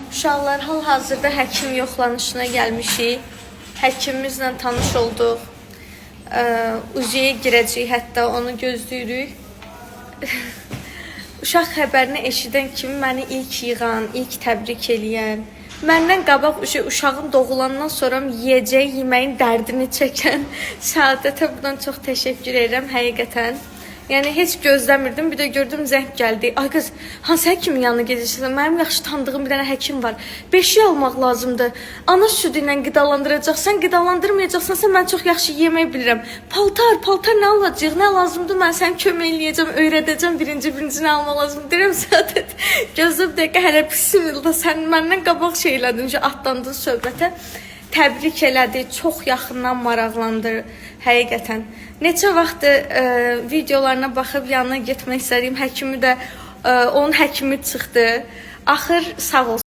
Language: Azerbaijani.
Uşaqlar, hal-hazırda həkim yoxlanışına gəlmişik. Həkimimizlə tanış olduq. Uziyə girəcəyik, hətta onu gözləyirik. Uşaq xəbərini eşidən kimi məni ilk yığan, ilk təbrik eləyən, məndən qabaq uşağın doğulandan sonra yeyəcəyi yeməyin dərdini çəkən Səadətə buradan çox təşəkkür edirəm həqiqətən. Yəni heç gözləmirdim. Bir də gördüm zəng gəldi. Ay qız, hansı həkimin yanına gedirsən? Mənim yaxşı tanıdığım bir dənə həkim var. Beşik almaq lazımdır. Ana südü ilə qidalandıracaqsan, qidalandırmayacaqsansa mən çox yaxşı yemək bilirəm. Paltar nə alacaq? Nə lazımdır? Mən sənə kömək eləyəcəm, öyrədəcəm. Birincini almaq lazımdır. Deyirəm Səadət. Gözlə bir dəqiqə hələ bismillah. Sən məndən qabaq şey elədin, atlandın söhbətə. Təbrik elədi, çox yaxından maraqlandı həqiqətən. Neçə vaxtdır videolarına baxıb yanına getmək istədiyim həkimi də, onun həkimi çıxdı. Axır sağ olsun.